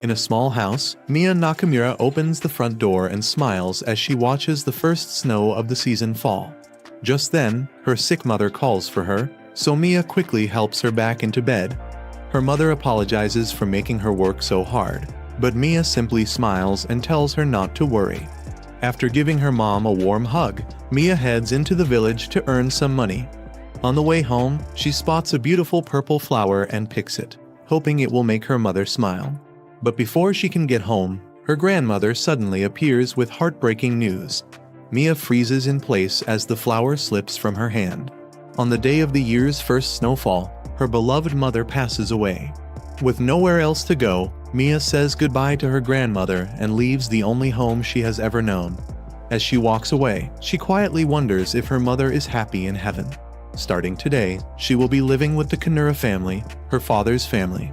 In a small house, Miya Nakamura opens the front door and smiles as she watches the first snow of the season fall. Just then, her sick mother calls for her, so Miya quickly helps her back into bed. Her mother apologizes for making her work so hard, but Miya simply smiles and tells her not to worry. After giving her mom a warm hug, Miya heads into the village to earn some money. On the way home, she spots a beautiful purple flower and picks it, hoping it will make her mother smile. But before she can get home, her grandmother suddenly appears with heartbreaking news. Miya freezes in place as the flower slips from her hand. On the day of the year's first snowfall, her beloved mother passes away. With nowhere else to go, Miya says goodbye to her grandmother and leaves the only home she has ever known. As she walks away, she quietly wonders if her mother is happy in heaven. Starting today, she will be living with the Kanura family, her father's family.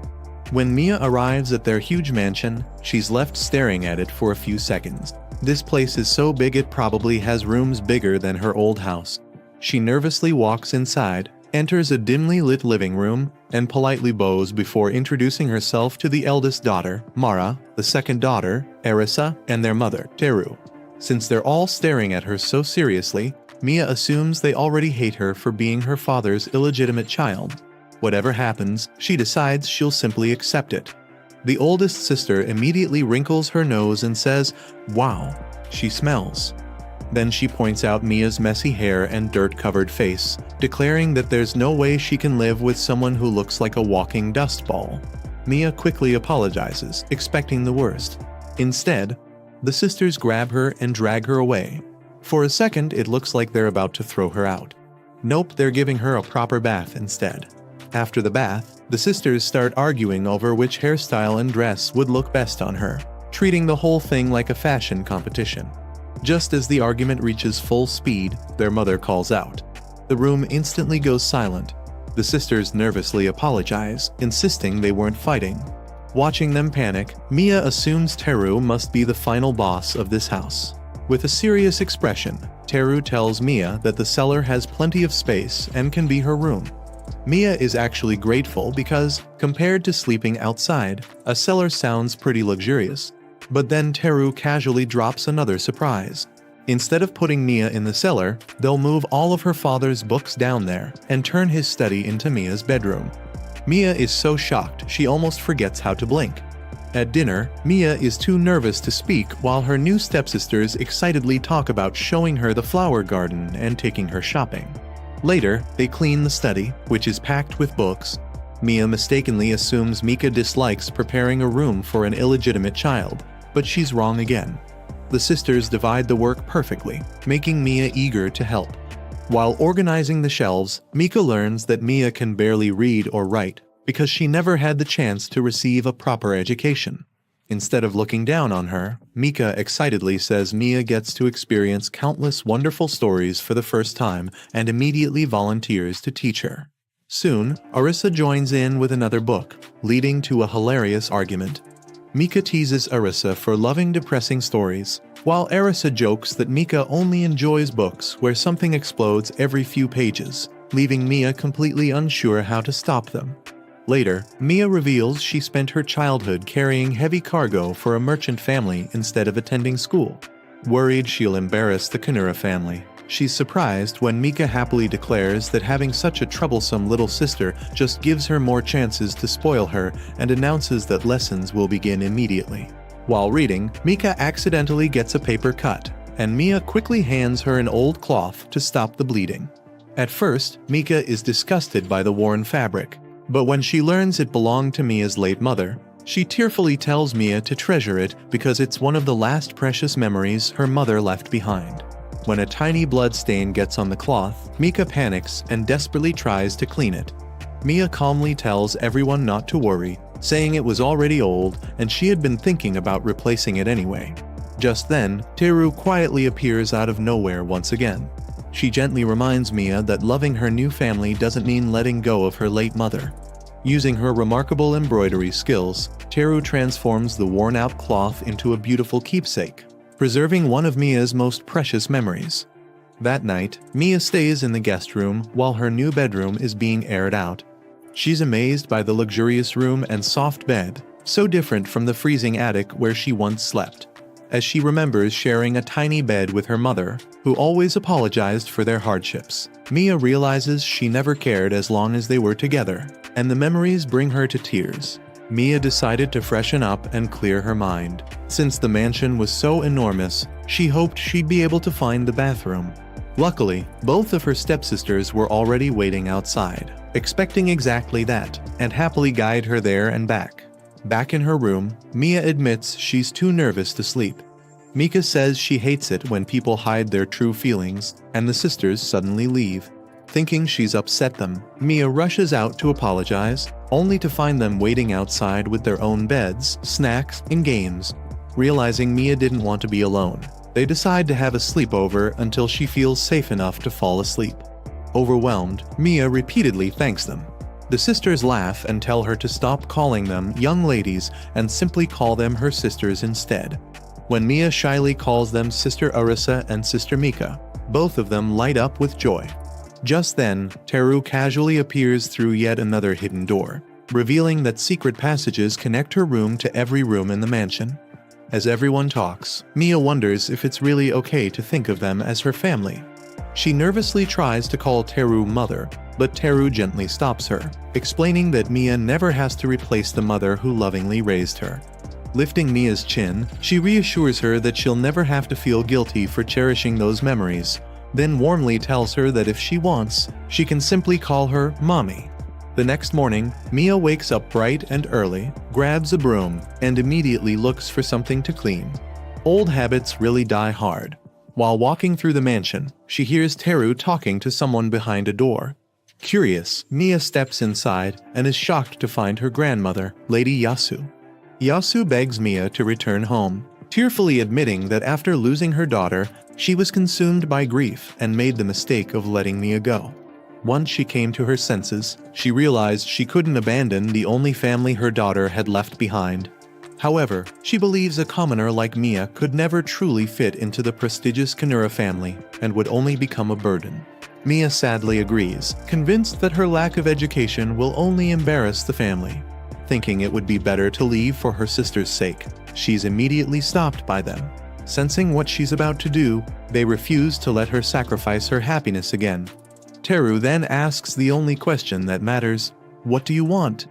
When Miya arrives at their huge mansion, she's left staring at it for a few seconds. This place is so big it probably has rooms bigger than her old house. She nervously walks inside, enters a dimly lit living room, and politely bows before introducing herself to the eldest daughter, Mara, the second daughter, Arisa, and their mother, Teru. Since they're all staring at her so seriously, Miya assumes they already hate her for being her father's illegitimate child. Whatever happens, she decides she'll simply accept it. The oldest sister immediately wrinkles her nose and says, "Wow, she smells." Then she points out Miya's messy hair and dirt-covered face, declaring that there's no way she can live with someone who looks like a walking dust ball. Miya quickly apologizes, expecting the worst. Instead, the sisters grab her and drag her away. For a second, it looks like they're about to throw her out. Nope, they're giving her a proper bath instead. After the bath, the sisters start arguing over which hairstyle and dress would look best on her, treating the whole thing like a fashion competition. Just as the argument reaches full speed, their mother calls out. The room instantly goes silent. The sisters nervously apologize, insisting they weren't fighting. Watching them panic, Miya assumes Teru must be the final boss of this house. With a serious expression, Teru tells Miya that the cellar has plenty of space and can be her room. Miya is actually grateful because, compared to sleeping outside, a cellar sounds pretty luxurious. But then Teru casually drops another surprise. Instead of putting Miya in the cellar, they'll move all of her father's books down there and turn his study into Miya's bedroom. Miya is so shocked she almost forgets how to blink. At dinner, Miya is too nervous to speak while her new stepsisters excitedly talk about showing her the flower garden and taking her shopping. Later, they clean the study, which is packed with books. Miya mistakenly assumes Mika dislikes preparing a room for an illegitimate child, but she's wrong again. The sisters divide the work perfectly, making Miya eager to help. While organizing the shelves, Mika learns that Miya can barely read or write because she never had the chance to receive a proper education. Instead of looking down on her, Mika excitedly says Miya gets to experience countless wonderful stories for the first time and immediately volunteers to teach her. Soon, Arisa joins in with another book, leading to a hilarious argument. Mika teases Arisa for loving depressing stories, while Arisa jokes that Mika only enjoys books where something explodes every few pages, leaving Miya completely unsure how to stop them. Later, Miya reveals she spent her childhood carrying heavy cargo for a merchant family instead of attending school. Worried she'll embarrass the Kanura family, she's surprised when Mika happily declares that having such a troublesome little sister just gives her more chances to spoil her and announces that lessons will begin immediately. While reading, Mika accidentally gets a paper cut, and Miya quickly hands her an old cloth to stop the bleeding. At first, Mika is disgusted by the worn fabric, but when she learns it belonged to Miya's late mother, she tearfully tells Miya to treasure it because it's one of the last precious memories her mother left behind. When a tiny blood stain gets on the cloth, Mika panics and desperately tries to clean it. Miya calmly tells everyone not to worry, saying it was already old and she had been thinking about replacing it anyway. Just then, Teru quietly appears out of nowhere once again. She gently reminds Miya that loving her new family doesn't mean letting go of her late mother. Using her remarkable embroidery skills, Teru transforms the worn-out cloth into a beautiful keepsake, preserving one of Miya's most precious memories. That night, Miya stays in the guest room while her new bedroom is being aired out. She's amazed by the luxurious room and soft bed, so different from the freezing attic where she once slept. As she remembers sharing a tiny bed with her mother, who always apologized for their hardships, Miya realizes she never cared as long as they were together, and the memories bring her to tears. Miya decided to freshen up and clear her mind. Since the mansion was so enormous, she hoped she'd be able to find the bathroom. Luckily, both of her stepsisters were already waiting outside, expecting exactly that, and happily guide her there and back. Back in her room, Miya admits she's too nervous to sleep. Mika says she hates it when people hide their true feelings, and the sisters suddenly leave. Thinking she's upset them, Miya rushes out to apologize, only to find them waiting outside with their own beds, snacks, and games. Realizing Miya didn't want to be alone, they decide to have a sleepover until she feels safe enough to fall asleep. Overwhelmed, Miya repeatedly thanks them. The sisters laugh and tell her to stop calling them young ladies and simply call them her sisters instead. When Miya shyly calls them Sister Arisa and Sister Mika, both of them light up with joy. Just then, Teru casually appears through yet another hidden door, revealing that secret passages connect her room to every room in the mansion. As everyone talks, Miya wonders if it's really okay to think of them as her family. She nervously tries to call Teru mother, but Teru gently stops her, explaining that Miya never has to replace the mother who lovingly raised her. Lifting Miya's chin, she reassures her that she'll never have to feel guilty for cherishing those memories, then warmly tells her that if she wants, she can simply call her Mommy. The next morning, Miya wakes up bright and early, grabs a broom, and immediately looks for something to clean. Old habits really die hard. While walking through the mansion, she hears Teru talking to someone behind a door. Curious, Miya steps inside and is shocked to find her grandmother, Lady Yasu. Yasu begs Miya to return home, tearfully admitting that after losing her daughter, she was consumed by grief and made the mistake of letting Miya go. Once she came to her senses, she realized she couldn't abandon the only family her daughter had left behind. However, she believes a commoner like Miya could never truly fit into the prestigious Kanura family and would only become a burden. Miya sadly agrees, convinced that her lack of education will only embarrass the family. Thinking it would be better to leave for her sister's sake, she's immediately stopped by them. Sensing what she's about to do, they refuse to let her sacrifice her happiness again. Teru then asks the only question that matters, "What do you want?"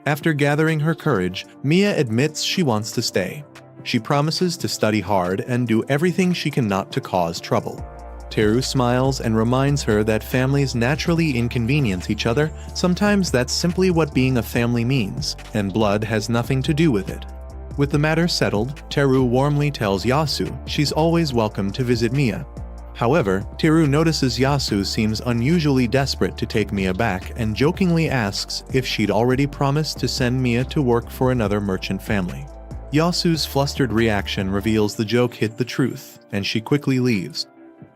After gathering her courage, Miya admits she wants to stay. She promises to study hard and do everything she can not to cause trouble. Teru smiles and reminds her that families naturally inconvenience each other. Sometimes that's simply what being a family means, and blood has nothing to do with it. With the matter settled, Teru warmly tells Yasu she's always welcome to visit Miya. However, Teru notices Yasu seems unusually desperate to take Miya back and jokingly asks if she'd already promised to send Miya to work for another merchant family. Yasu's flustered reaction reveals the joke hit the truth, and she quickly leaves.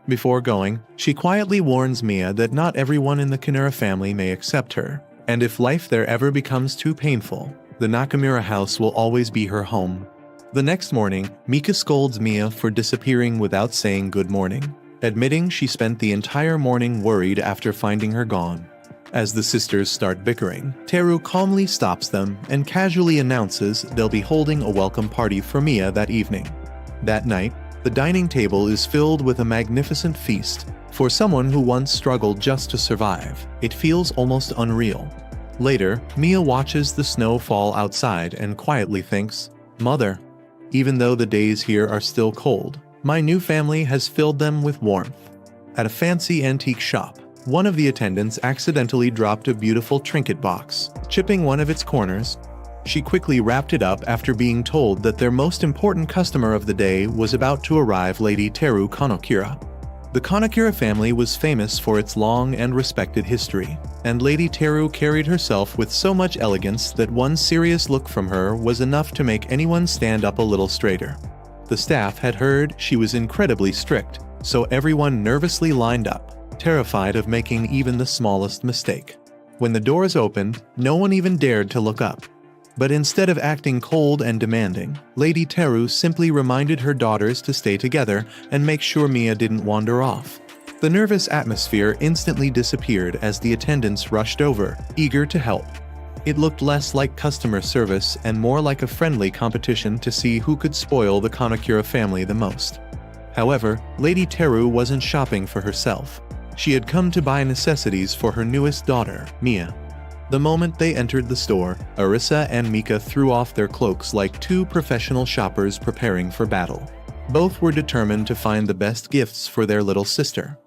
Before going, she quietly warns Miya that not everyone in the Kanura family may accept her, and if life there ever becomes too painful, the Nakamura house will always be her home. The next morning, Mika scolds Miya for disappearing without saying good morning, admitting she spent the entire morning worried after finding her gone. As the sisters start bickering, Teru calmly stops them and casually announces they'll be holding a welcome party for Miya that evening. That night, the dining table is filled with a magnificent feast. For someone who once struggled just to survive, it feels almost unreal. Later, Miya watches the snow fall outside and quietly thinks, "Mother, even though the days here are still cold, my new family has filled them with warmth." At a fancy antique shop, one of the attendants accidentally dropped a beautiful trinket box, chipping one of its corners. She quickly wrapped it up after being told that their most important customer of the day was about to arrive, Lady Teru Kanokura. The Kanokura family was famous for its long and respected history, and Lady Teru carried herself with so much elegance that one serious look from her was enough to make anyone stand up a little straighter. The staff had heard she was incredibly strict, so everyone nervously lined up, terrified of making even the smallest mistake. When the doors opened, no one even dared to look up. But instead of acting cold and demanding, Lady Teru simply reminded her daughters to stay together and make sure Miya didn't wander off. The nervous atmosphere instantly disappeared as the attendants rushed over, eager to help. It looked less like customer service and more like a friendly competition to see who could spoil the Kanekura family the most. However, Lady Teru wasn't shopping for herself. She had come to buy necessities for her newest daughter, Miya. The moment they entered the store, Arisa and Mika threw off their cloaks like two professional shoppers preparing for battle. Both were determined to find the best gifts for their little sister.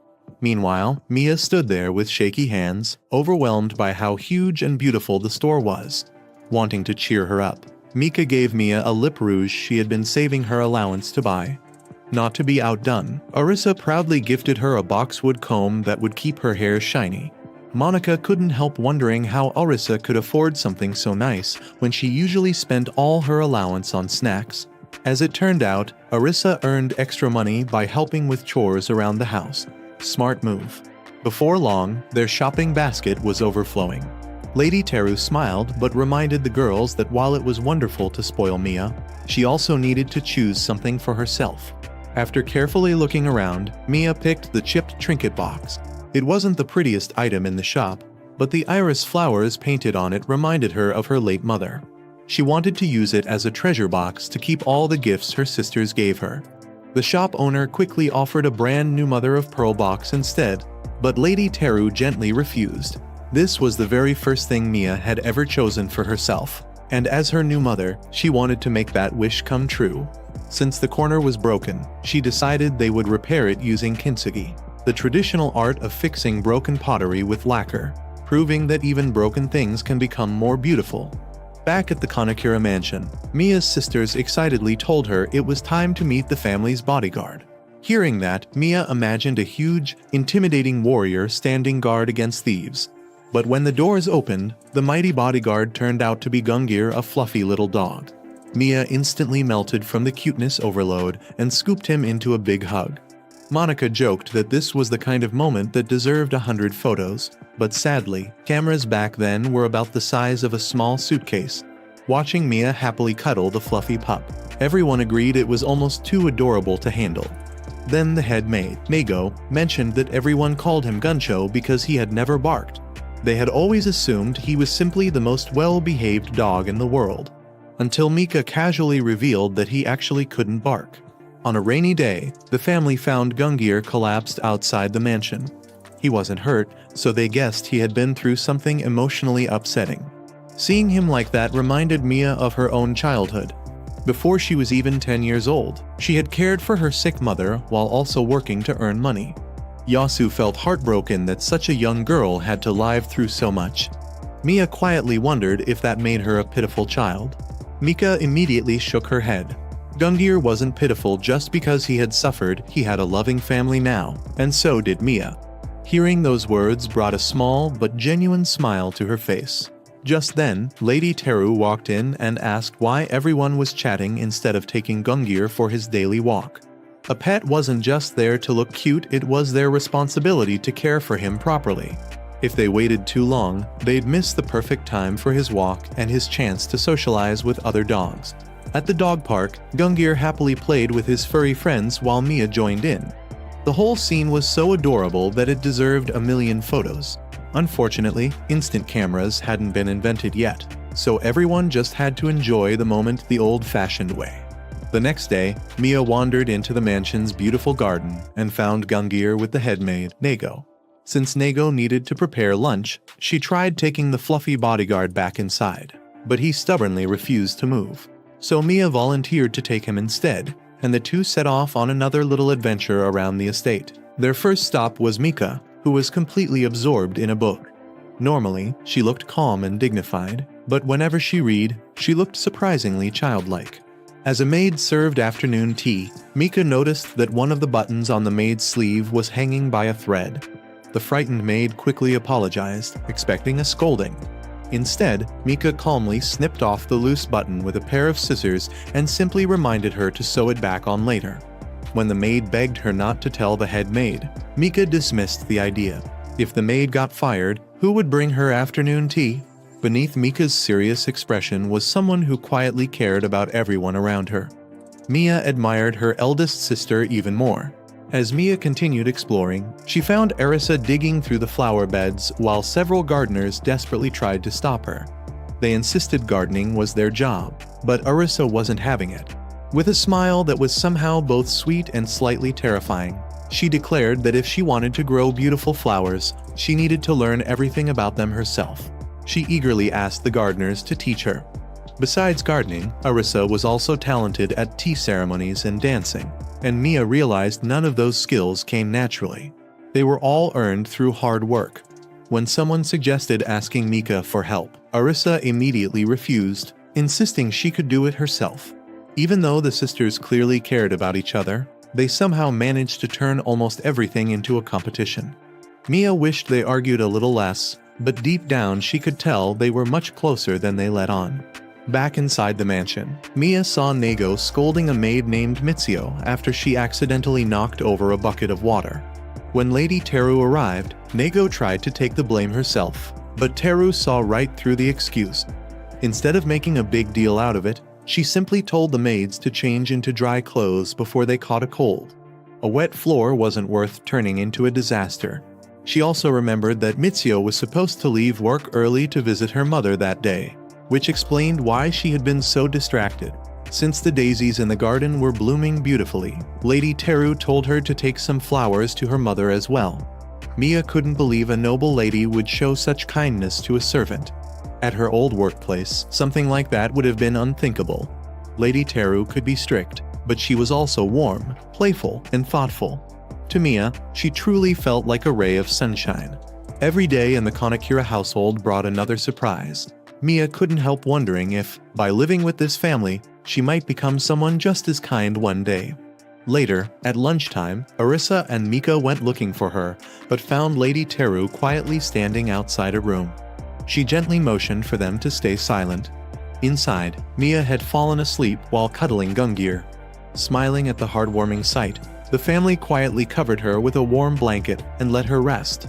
Meanwhile, Miya stood there with shaky hands, overwhelmed by how huge and beautiful the store was. Wanting to cheer her up, Mika gave Miya a lip rouge she had been saving her allowance to buy. Not to be outdone, Arisa proudly gifted her a boxwood comb that would keep her hair shiny. Monica couldn't help wondering how Arisa could afford something so nice when she usually spent all her allowance on snacks. As it turned out, Arisa earned extra money by helping with chores around the house. Smart move. Before long, their shopping basket was overflowing. Lady Teru smiled but reminded the girls that while it was wonderful to spoil Miya, she also needed to choose something for herself. After carefully looking around, Miya picked the chipped trinket box. It wasn't the prettiest item in the shop, but the iris flowers painted on it reminded her of her late mother. She wanted to use it as a treasure box to keep all the gifts her sisters gave her. The shop owner quickly offered a brand new mother-of-pearl box instead, but Lady Teru gently refused. This was the very first thing Miya had ever chosen for herself, and as her new mother, she wanted to make that wish come true. Since the corner was broken, she decided they would repair it using kintsugi, the traditional art of fixing broken pottery with lacquer, proving that even broken things can become more beautiful. Back at the Kanekura mansion, Miya's sisters excitedly told her it was time to meet the family's bodyguard. Hearing that, Miya imagined a huge, intimidating warrior standing guard against thieves. But when the doors opened, the mighty bodyguard turned out to be Gungir, a fluffy little dog. Miya instantly melted from the cuteness overload and scooped him into a big hug. Monica joked that this was the kind of moment that deserved 100 photos, but sadly, cameras back then were about the size of a small suitcase. Watching Miya happily cuddle the fluffy pup, everyone agreed it was almost too adorable to handle. Then the head maid, Nago, mentioned that everyone called him Guncho because he had never barked. They had always assumed he was simply the most well-behaved dog in the world, until Mika casually revealed that he actually couldn't bark. On a rainy day, the family found Gungir collapsed outside the mansion. He wasn't hurt, so they guessed he had been through something emotionally upsetting. Seeing him like that reminded Miya of her own childhood. Before she was even 10 years old, she had cared for her sick mother while also working to earn money. Yasu felt heartbroken that such a young girl had to live through so much. Miya quietly wondered if that made her a pitiful child. Mika immediately shook her head. Gungir wasn't pitiful just because he had suffered, he had a loving family now, and so did Miya. Hearing those words brought a small but genuine smile to her face. Just then, Lady Teru walked in and asked why everyone was chatting instead of taking Gungir for his daily walk. A pet wasn't just there to look cute, it was their responsibility to care for him properly. If they waited too long, they'd miss the perfect time for his walk and his chance to socialize with other dogs. At the dog park, Gungir happily played with his furry friends while Miya joined in. The whole scene was so adorable that it deserved a million photos. Unfortunately, instant cameras hadn't been invented yet, so everyone just had to enjoy the moment the old-fashioned way. The next day, Miya wandered into the mansion's beautiful garden and found Gungir with the headmaid, Nago. Since Nago needed to prepare lunch, she tried taking the fluffy bodyguard back inside, but he stubbornly refused to move. So Miya volunteered to take him instead, and the two set off on another little adventure around the estate. Their first stop was Mika, who was completely absorbed in a book. Normally, she looked calm and dignified, but whenever she read, she looked surprisingly childlike. As a maid served afternoon tea, Mika noticed that one of the buttons on the maid's sleeve was hanging by a thread. The frightened maid quickly apologized, expecting a scolding. Instead, Mika calmly snipped off the loose button with a pair of scissors and simply reminded her to sew it back on later. When the maid begged her not to tell the head maid, Mika dismissed the idea. If the maid got fired, who would bring her afternoon tea? Beneath Mika's serious expression was someone who quietly cared about everyone around her. Miya admired her eldest sister even more. As Miya continued exploring, she found Arisa digging through the flower beds while several gardeners desperately tried to stop her. They insisted gardening was their job, but Arissa wasn't having it. With a smile that was somehow both sweet and slightly terrifying, she declared that if she wanted to grow beautiful flowers, she needed to learn everything about them herself. She eagerly asked the gardeners to teach her. Besides gardening, Arissa was also talented at tea ceremonies and dancing, and Miya realized none of those skills came naturally. They were all earned through hard work. When someone suggested asking Mika for help, Arissa immediately refused, insisting she could do it herself. Even though the sisters clearly cared about each other, they somehow managed to turn almost everything into a competition. Miya wished they argued a little less, but deep down she could tell they were much closer than they let on. Back inside the mansion, Miya saw Nego scolding a maid named Mitsuyo after she accidentally knocked over a bucket of water. When Lady Teru arrived, Nego tried to take the blame herself, but Teru saw right through the excuse. Instead of making a big deal out of it, she simply told the maids to change into dry clothes before they caught a cold. A wet floor wasn't worth turning into a disaster. She also remembered that Mitsuyo was supposed to leave work early to visit her mother that day, which explained why she had been so distracted. Since the daisies in the garden were blooming beautifully, Lady Teru told her to take some flowers to her mother as well. Miya couldn't believe a noble lady would show such kindness to a servant. At her old workplace, something like that would have been unthinkable. Lady Teru could be strict, but she was also warm, playful, and thoughtful. To Miya, she truly felt like a ray of sunshine. Every day in the Kanekura household brought another surprise. Miya couldn't help wondering if, by living with this family, she might become someone just as kind one day. Later, at lunchtime, Arissa and Mika went looking for her, but found Lady Teru quietly standing outside a room. She gently motioned for them to stay silent. Inside, Miya had fallen asleep while cuddling Gungir. Smiling at the heartwarming sight, the family quietly covered her with a warm blanket and let her rest.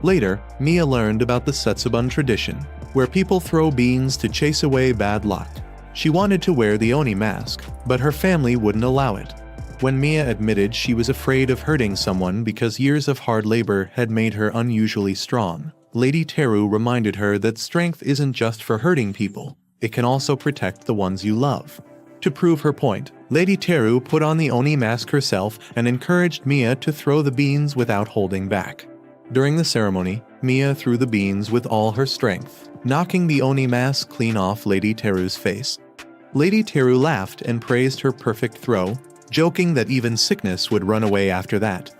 Later, Miya learned about the Setsubun tradition, where people throw beans to chase away bad luck. She wanted to wear the Oni mask, but her family wouldn't allow it. When Miya admitted she was afraid of hurting someone because years of hard labor had made her unusually strong, Lady Teru reminded her that strength isn't just for hurting people, it can also protect the ones you love. To prove her point, Lady Teru put on the Oni mask herself and encouraged Miya to throw the beans without holding back. During the ceremony, Miya threw the beans with all her strength, knocking the Oni mask clean off Lady Teru's face. Lady Teru laughed and praised her perfect throw, joking that even sickness would run away after that.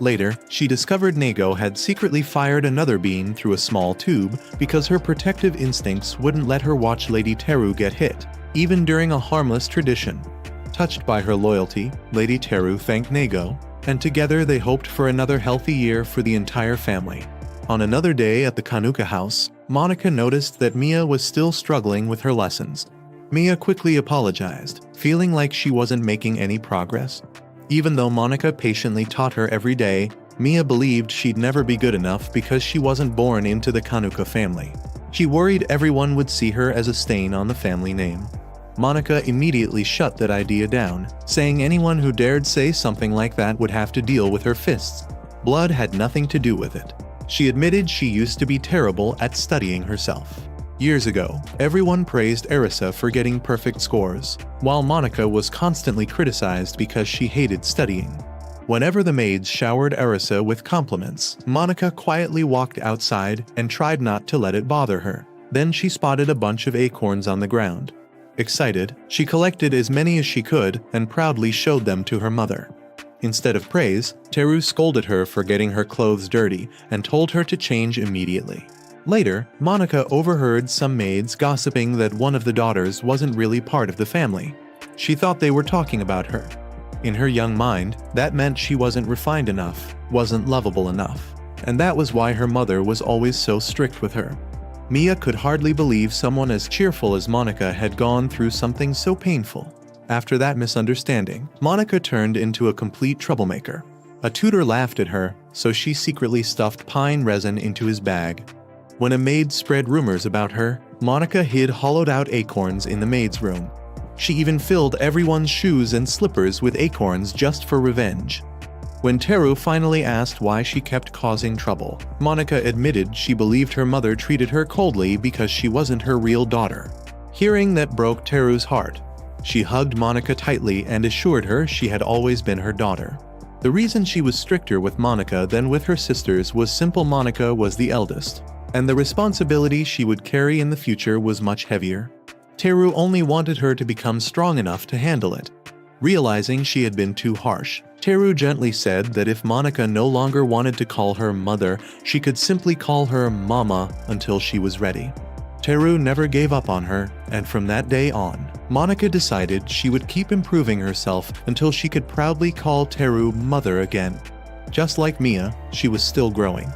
Later, she discovered Nego had secretly fired another bean through a small tube because her protective instincts wouldn't let her watch Lady Teru get hit, even during a harmless tradition. Touched by her loyalty, Lady Teru thanked Nego, and together they hoped for another healthy year for the entire family. On another day at the Kanuka house, Monica noticed that Miya was still struggling with her lessons. Miya quickly apologized, feeling like she wasn't making any progress. Even though Monica patiently taught her every day, Miya believed she'd never be good enough because she wasn't born into the Kanuka family. She worried everyone would see her as a stain on the family name. Monica immediately shut that idea down, saying anyone who dared say something like that would have to deal with her fists. Blood had nothing to do with it. She admitted she used to be terrible at studying herself. Years ago, everyone praised Arissa for getting perfect scores, while Monica was constantly criticized because she hated studying. Whenever the maids showered Arissa with compliments, Monica quietly walked outside and tried not to let it bother her. Then she spotted a bunch of acorns on the ground. Excited, she collected as many as she could and proudly showed them to her mother. Instead of praise, Teru scolded her for getting her clothes dirty and told her to change immediately. Later, Monica overheard some maids gossiping that one of the daughters wasn't really part of the family. She thought they were talking about her. In her young mind, that meant she wasn't refined enough, wasn't lovable enough, and that was why her mother was always so strict with her. Miya could hardly believe someone as cheerful as Monica had gone through something so painful. After that misunderstanding, Monica turned into a complete troublemaker. A tutor laughed at her, so she secretly stuffed pine resin into his bag. When a maid spread rumors about her, Monica hid hollowed-out acorns in the maid's room. She even filled everyone's shoes and slippers with acorns just for revenge. When Teru finally asked why she kept causing trouble, Monica admitted she believed her mother treated her coldly because she wasn't her real daughter. Hearing that broke Teru's heart. She hugged Monica tightly and assured her she had always been her daughter. The reason she was stricter with Monica than with her sisters was simple: Monica was the eldest, and the responsibility she would carry in the future was much heavier. Teru only wanted her to become strong enough to handle it. Realizing she had been too harsh, Teru gently said that if Monica no longer wanted to call her mother, she could simply call her Mama until she was ready. Teru never gave up on her, and from that day on, Monica decided she would keep improving herself until she could proudly call Teru Mother again. Just like Miya, she was still growing.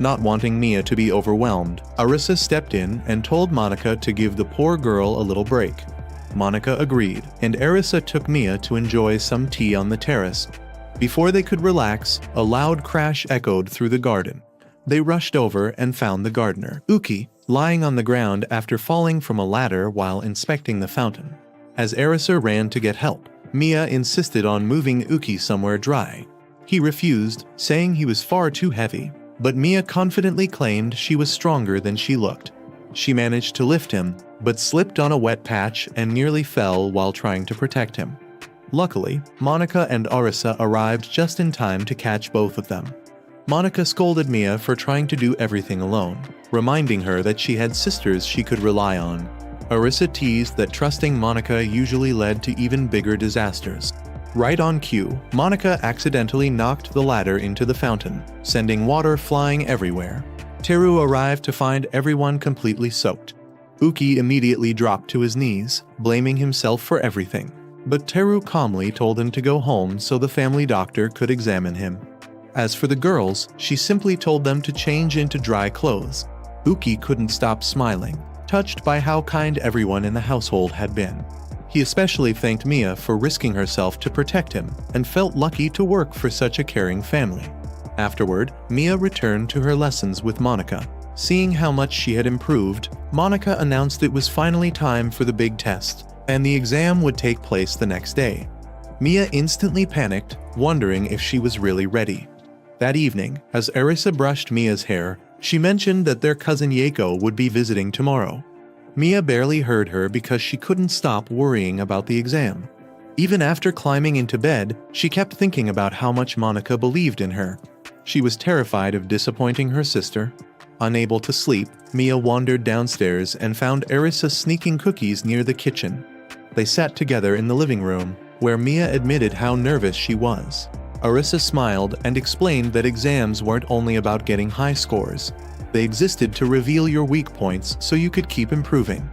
Not wanting Miya to be overwhelmed, Arisa stepped in and told Monica to give the poor girl a little break. Monica agreed, and Arisa took Miya to enjoy some tea on the terrace. Before they could relax, a loud crash echoed through the garden. They rushed over and found the gardener, Uki, lying on the ground after falling from a ladder while inspecting the fountain. As Arisa ran to get help, Miya insisted on moving Uki somewhere dry. He refused, saying he was far too heavy, but Miya confidently claimed she was stronger than she looked. She managed to lift him, but slipped on a wet patch and nearly fell while trying to protect him. Luckily, Monica and Arisa arrived just in time to catch both of them. Monica scolded Miya for trying to do everything alone, reminding her that she had sisters she could rely on. Arisa teased that trusting Monica usually led to even bigger disasters. Right on cue, Monica accidentally knocked the ladder into the fountain, sending water flying everywhere. Teru arrived to find everyone completely soaked. Uki immediately dropped to his knees, blaming himself for everything. But Teru calmly told him to go home so the family doctor could examine him. As for the girls, she simply told them to change into dry clothes. Uki couldn't stop smiling, touched by how kind everyone in the household had been. He especially thanked Miya for risking herself to protect him and felt lucky to work for such a caring family. Afterward, Miya returned to her lessons with Monica. Seeing how much she had improved, Monica announced it was finally time for the big test, and the exam would take place the next day. Miya instantly panicked, wondering if she was really ready. That evening, as Arisa brushed Miya's hair, she mentioned that their cousin Yeiko would be visiting tomorrow. Miya barely heard her because she couldn't stop worrying about the exam. Even after climbing into bed, she kept thinking about how much Monica believed in her. She was terrified of disappointing her sister. Unable to sleep, Miya wandered downstairs and found Arisa sneaking cookies near the kitchen. They sat together in the living room, where Miya admitted how nervous she was. Arisa smiled and explained that exams weren't only about getting high scores. They existed to reveal your weak points so you could keep improving.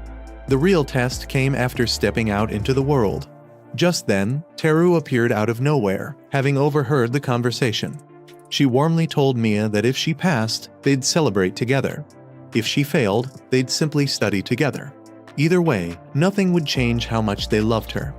The real test came after stepping out into the world. Just then, Teru appeared out of nowhere, having overheard the conversation. She warmly told Miya that if she passed, they'd celebrate together. If she failed, they'd simply study together. Either way, nothing would change how much they loved her.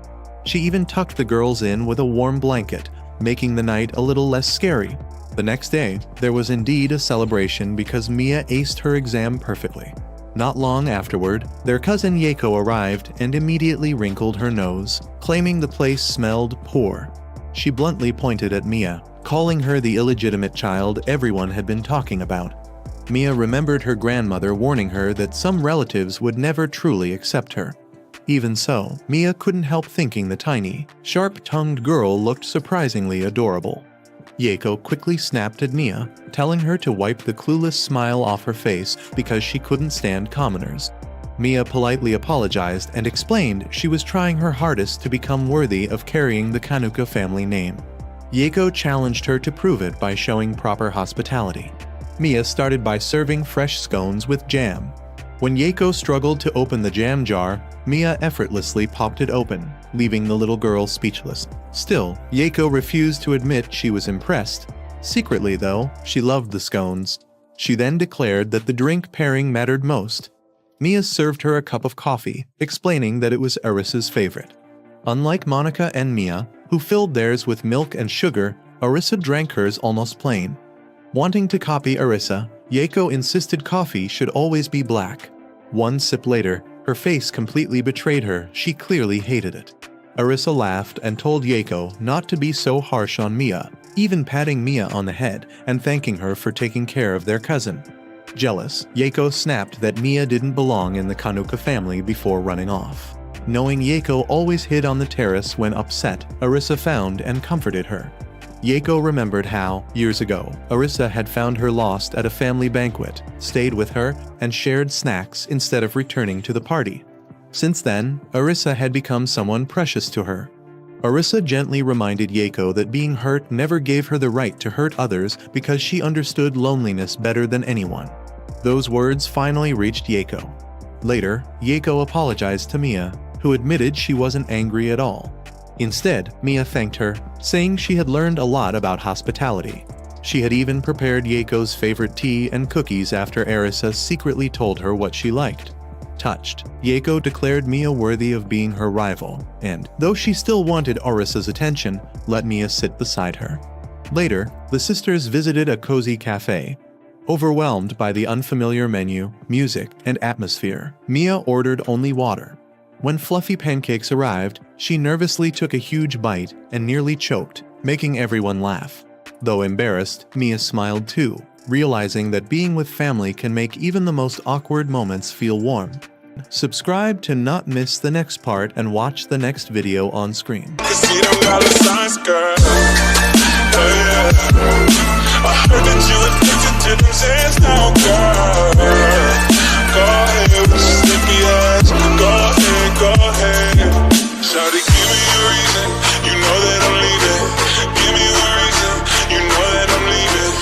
She even tucked the girls in with a warm blanket, making the night a little less scary. The next day, there was indeed a celebration because Miya aced her exam perfectly. Not long afterward, their cousin Yeiko arrived and immediately wrinkled her nose, claiming the place smelled poor. She bluntly pointed at Miya, calling her the illegitimate child everyone had been talking about. Miya remembered her grandmother warning her that some relatives would never truly accept her. Even so, Miya couldn't help thinking the tiny, sharp-tongued girl looked surprisingly adorable. Yeiko quickly snapped at Miya, telling her to wipe the clueless smile off her face because she couldn't stand commoners. Miya politely apologized and explained she was trying her hardest to become worthy of carrying the Kanuka family name. Yeiko challenged her to prove it by showing proper hospitality. Miya started by serving fresh scones with jam. When Yeiko struggled to open the jam jar, Miya effortlessly popped it open, leaving the little girl speechless. Still, Yeiko refused to admit she was impressed. Secretly, though, she loved the scones. She then declared that the drink pairing mattered most. Miya served her a cup of coffee, explaining that it was Arisa's favorite. Unlike Monica and Miya, who filled theirs with milk and sugar, Arisa drank hers almost plain. Wanting to copy Arisa, Yeiko insisted coffee should always be black. One sip later, her face completely betrayed her. She clearly hated it. Arissa laughed and told Yeiko not to be so harsh on Miya, even patting Miya on the head and thanking her for taking care of their cousin. Jealous, Yeiko snapped that Miya didn't belong in the Kanuka family before running off. Knowing Yeiko always hid on the terrace when upset, Arissa found and comforted her. Yeiko remembered how, years ago, Arissa had found her lost at a family banquet, stayed with her, and shared snacks instead of returning to the party. Since then, Arissa had become someone precious to her. Arissa gently reminded Yeiko that being hurt never gave her the right to hurt others because she understood loneliness better than anyone. Those words finally reached Yeiko. Later, Yeiko apologized to Miya, who admitted she wasn't angry at all. Instead, Miya thanked her, saying she had learned a lot about hospitality. She had even prepared Yeiko's favorite tea and cookies after Arissa secretly told her what she liked. Touched, Yeiko declared Miya worthy of being her rival, and, though she still wanted Arissa's attention, let Miya sit beside her. Later, the sisters visited a cozy cafe. Overwhelmed by the unfamiliar menu, music, and atmosphere, Miya ordered only water. When fluffy pancakes arrived, she nervously took a huge bite and nearly choked, making everyone laugh. Though embarrassed, Miya smiled too, realizing that being with family can make even the most awkward moments feel warm. Subscribe to not miss the next part and watch the next video on screen. I heard that you addicted to them